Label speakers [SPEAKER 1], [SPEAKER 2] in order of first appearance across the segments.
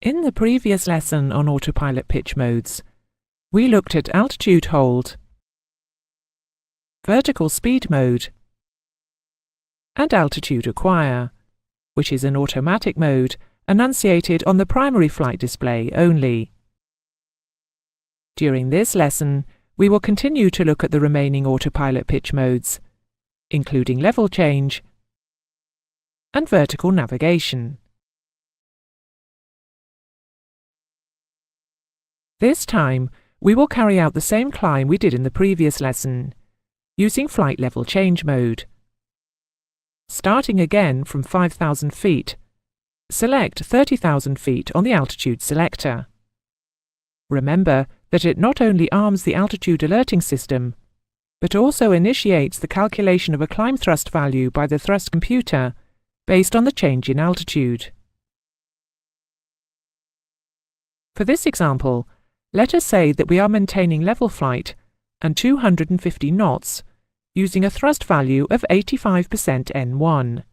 [SPEAKER 1] In the previous lesson on autopilot pitch modes, we looked at altitude hold, vertical speed mode, and altitude acquire, which is an automatic mode enunciated on the primary flight display only. During this lesson, we will continue to look at the remaining autopilot pitch modes, including level change and vertical navigation. This time, we will carry out the same climb we did in the previous lesson, using flight level change mode. Starting again from 5,000 feet, select 30,000 feet on the altitude selector. Remember that it not only arms the altitude alerting system, but also initiates the calculation of a climb thrust value by the thrust computer based on the change in altitude. For this example, let us say that we are maintaining level flight and 250 knots using a thrust value of 85% N1,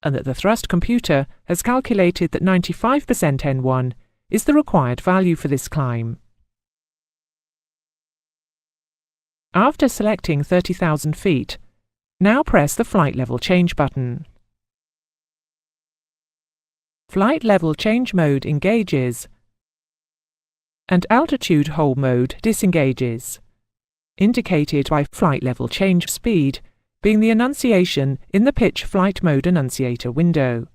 [SPEAKER 1] and that the thrust computer has calculated that 95% N1 is the required value for this climb. After selecting 30,000 feet, now press the Flight Level Change button. Flight Level Change mode engages and altitude hold mode disengages, indicated by flight level change speed being the enunciation in the pitch flight mode enunciator window.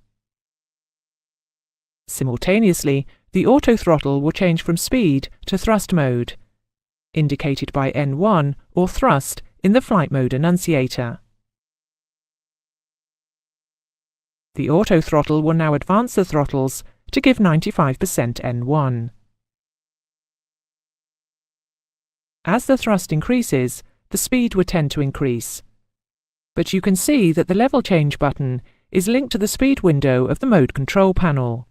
[SPEAKER 1] Simultaneously, the auto throttle will change from speed to thrust mode, indicated by N1 or thrust in the flight mode enunciator. The auto throttle will now advance the throttles to give 95% N1. As the thrust increases, the speed would tend to increase. But you can see that the level change button is linked to the speed window of the mode control panel.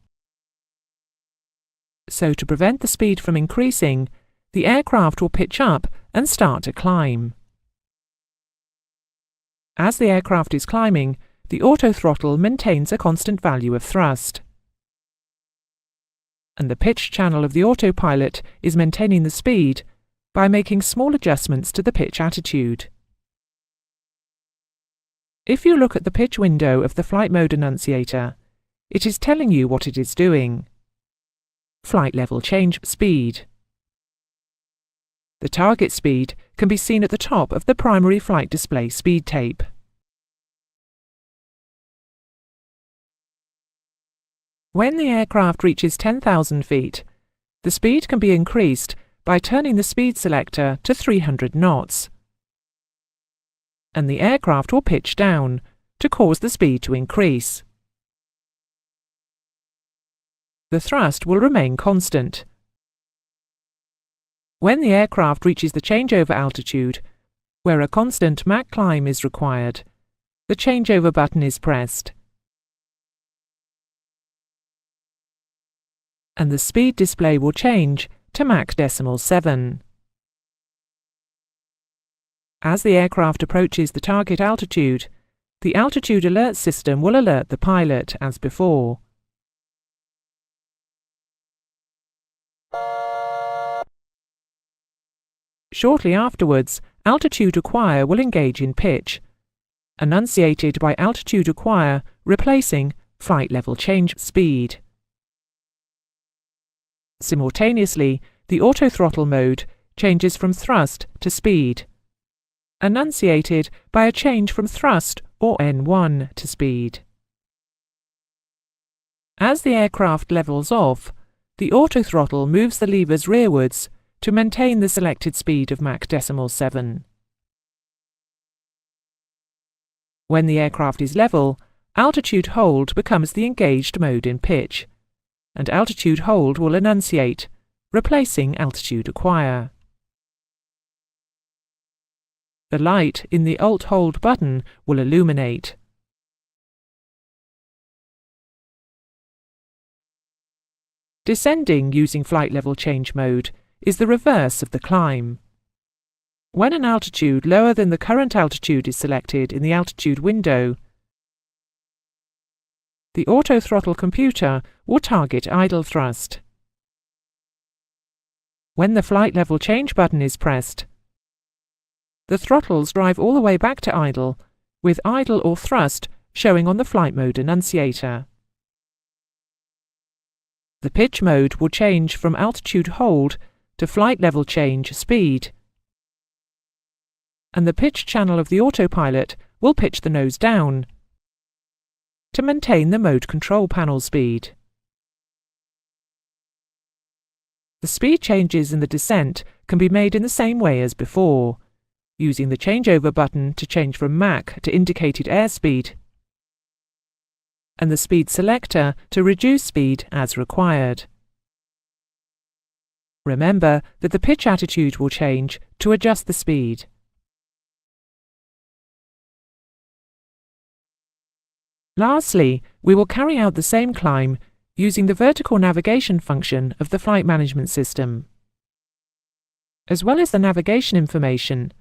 [SPEAKER 1] So to prevent the speed from increasing, the aircraft will pitch up and start to climb. As the aircraft is climbing, the auto throttle maintains a constant value of thrust, and the pitch channel of the autopilot is maintaining the speed by making small adjustments to the pitch attitude. If you look at the pitch window of the flight mode enunciator, it is telling you what it is doing. Flight level change speed. The target speed can be seen at the top of the primary flight display speed tape. When the aircraft reaches 10,000 feet, the speed can be increased by turning the speed selector to 300 knots, and the aircraft will pitch down to cause the speed to increase. The thrust will remain constant. When the aircraft reaches the changeover altitude, where a constant Mach climb is required, the changeover button is pressed, and the speed display will change to Mach 0.7. As the aircraft approaches the target altitude, the altitude alert system will alert the pilot as before. Shortly afterwards, altitude acquire will engage in pitch, enunciated by altitude acquire replacing flight level change speed. Simultaneously, the auto throttle mode changes from thrust to speed, enunciated by a change from thrust or N1 to speed. As the aircraft levels off, the auto throttle moves the levers rearwards to maintain the selected speed of Mach 0.7. When the aircraft is level, altitude hold becomes the engaged mode in pitch, and altitude hold will enunciate, replacing altitude acquire. The light in the Alt Hold button will illuminate. Descending using flight level change mode is the reverse of the climb. When an altitude lower than the current altitude is selected in the altitude window, the auto-throttle computer will target idle thrust. When the flight level change button is pressed, the throttles drive all the way back to idle, with idle or thrust showing on the flight mode annunciator. The pitch mode will change from altitude hold to flight level change speed, and the pitch channel of the autopilot will pitch the nose down to maintain the mode control panel speed. The speed changes in the descent can be made in the same way as before, using the changeover button to change from Mach to indicated airspeed, and the speed selector to reduce speed as required. Remember that the pitch attitude will change to adjust the speed. Lastly, we will carry out the same climb using the vertical navigation function of the flight management system. As well as the navigation information,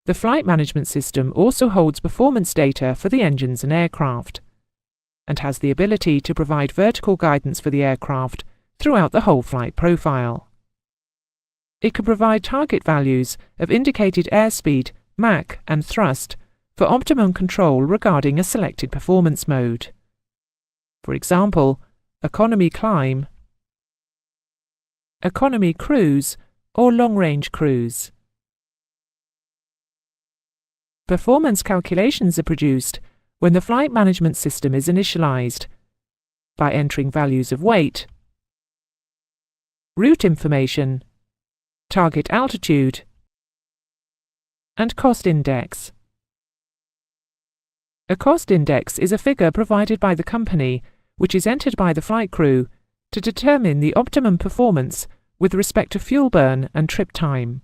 [SPEAKER 1] the flight management system also holds performance data for the engines and aircraft, and has the ability to provide vertical guidance for the aircraft throughout the whole flight profile. It can provide target values of indicated airspeed, Mach, and thrust for optimum control regarding a selected performance mode. For example, economy climb, economy cruise, or long-range cruise. Performance calculations are produced when the flight management system is initialized by entering values of weight, route information, target altitude, and cost index. A cost index is a figure provided by the company which is entered by the flight crew to determine the optimum performance with respect to fuel burn and trip time.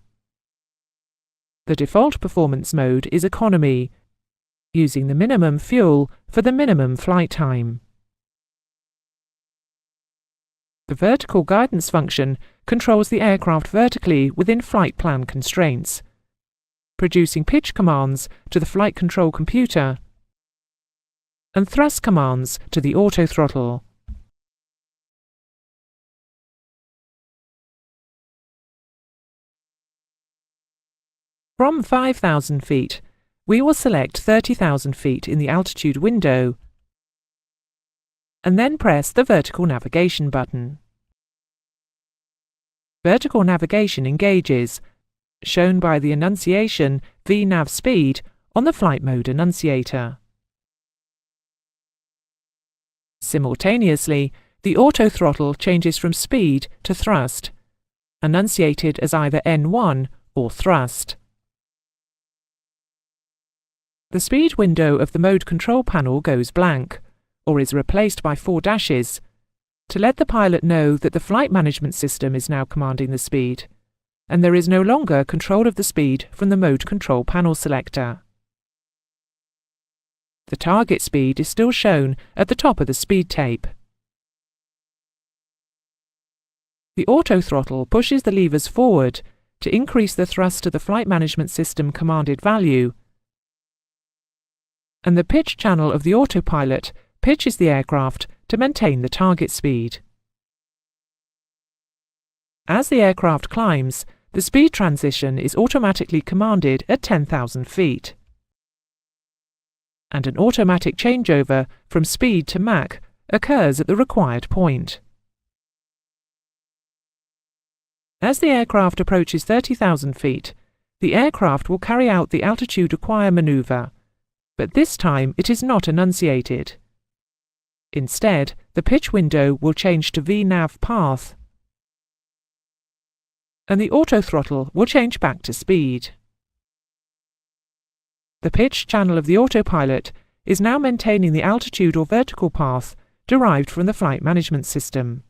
[SPEAKER 1] The default performance mode is economy, using the minimum fuel for the minimum flight time. The vertical guidance function controls the aircraft vertically within flight plan constraints, producing pitch commands to the flight control computer and thrust commands to the auto-throttle. From 5,000 feet, we will select 30,000 feet in the altitude window and then press the vertical navigation button. Vertical navigation engages, shown by the annunciation VNAV speed on the flight mode annunciator. Simultaneously, the auto-throttle changes from speed to thrust, annunciated as either N1 or thrust. The speed window of the mode control panel goes blank, or is replaced by 4 dashes, to let the pilot know that the flight management system is now commanding the speed, and there is no longer control of the speed from the mode control panel selector. The target speed is still shown at the top of the speed tape. The auto-throttle pushes the levers forward to increase the thrust to the flight management system commanded value, and the pitch channel of the autopilot pitches the aircraft to maintain the target speed. As the aircraft climbs, the speed transition is automatically commanded at 10,000 feet. And an automatic changeover from speed to Mach occurs at the required point. As the aircraft approaches 30,000 feet, the aircraft will carry out the altitude acquire maneuver, but this time it is not annunciated. Instead, the pitch window will change to VNAV path, and the auto-throttle will change back to speed. The pitch channel of the autopilot is now maintaining the altitude or vertical path derived from the flight management system.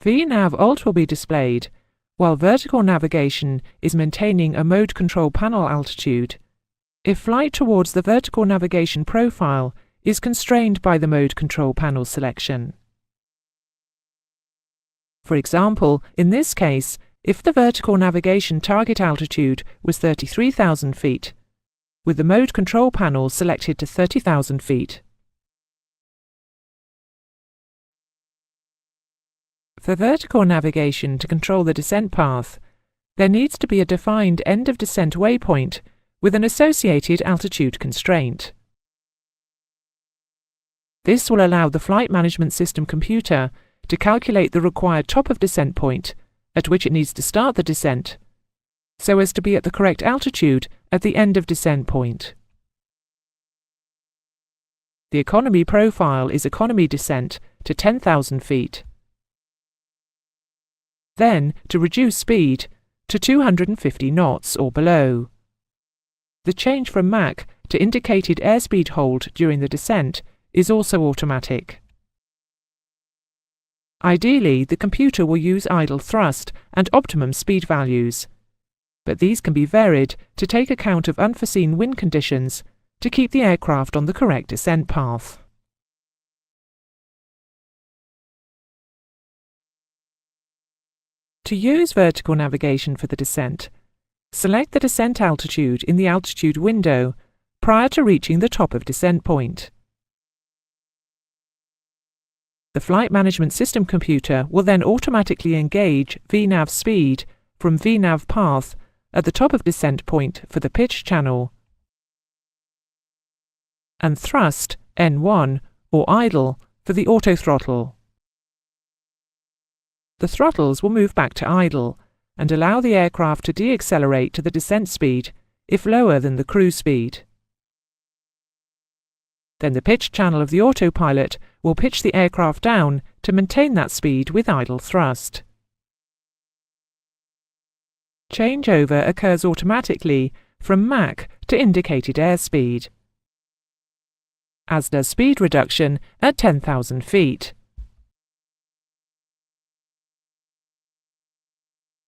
[SPEAKER 1] VNAV Alt will be displayed, while vertical navigation is maintaining a mode control panel altitude, if flight towards the vertical navigation profile is constrained by the mode control panel selection. For example, in this case, if the vertical navigation target altitude was 33,000 feet, with the mode control panel selected to 30,000 feet. For vertical navigation to control the descent path, there needs to be a defined end-of-descent waypoint with an associated altitude constraint. This will allow the Flight Management System computer to calculate the required top-of-descent point at which it needs to start the descent, so as to be at the correct altitude at the end-of-descent point. The economy profile is economy descent to 10,000 feet. Then, to reduce speed to 250 knots or below. The change from Mach to indicated airspeed hold during the descent is also automatic. Ideally, the computer will use idle thrust and optimum speed values, but these can be varied to take account of unforeseen wind conditions to keep the aircraft on the correct descent path. To use vertical navigation for the descent, select the descent altitude in the altitude window prior to reaching the top of descent point. The Flight Management System computer will then automatically engage VNAV speed from VNAV path at the top of descent point for the pitch channel, and thrust N1 or idle for the autothrottle. The throttles will move back to idle and allow the aircraft to deaccelerate to the descent speed if lower than the cruise speed. Then the pitch channel of the autopilot will pitch the aircraft down to maintain that speed with idle thrust. Changeover occurs automatically from Mach to indicated airspeed, as does speed reduction at 10,000 feet.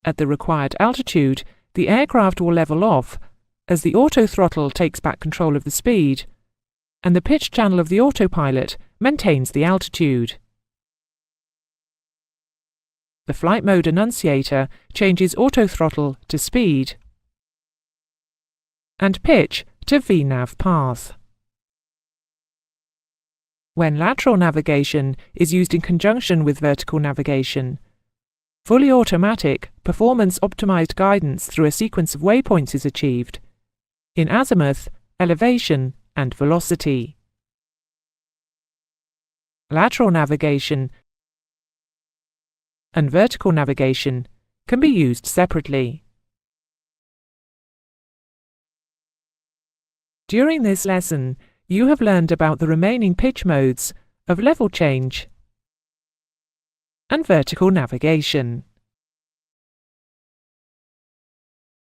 [SPEAKER 1] At the required altitude, the aircraft will level off as the autothrottle takes back control of the speed, and the pitch channel of the autopilot maintains the altitude. The flight mode annunciator changes autothrottle to speed and pitch to VNAV path. When lateral navigation is used in conjunction with vertical navigation, fully automatic, performance-optimized guidance through a sequence of waypoints is achieved, in azimuth, elevation, and velocity. Lateral navigation and vertical navigation can be used separately. During this lesson, you have learned about the remaining pitch modes of level change and vertical navigation.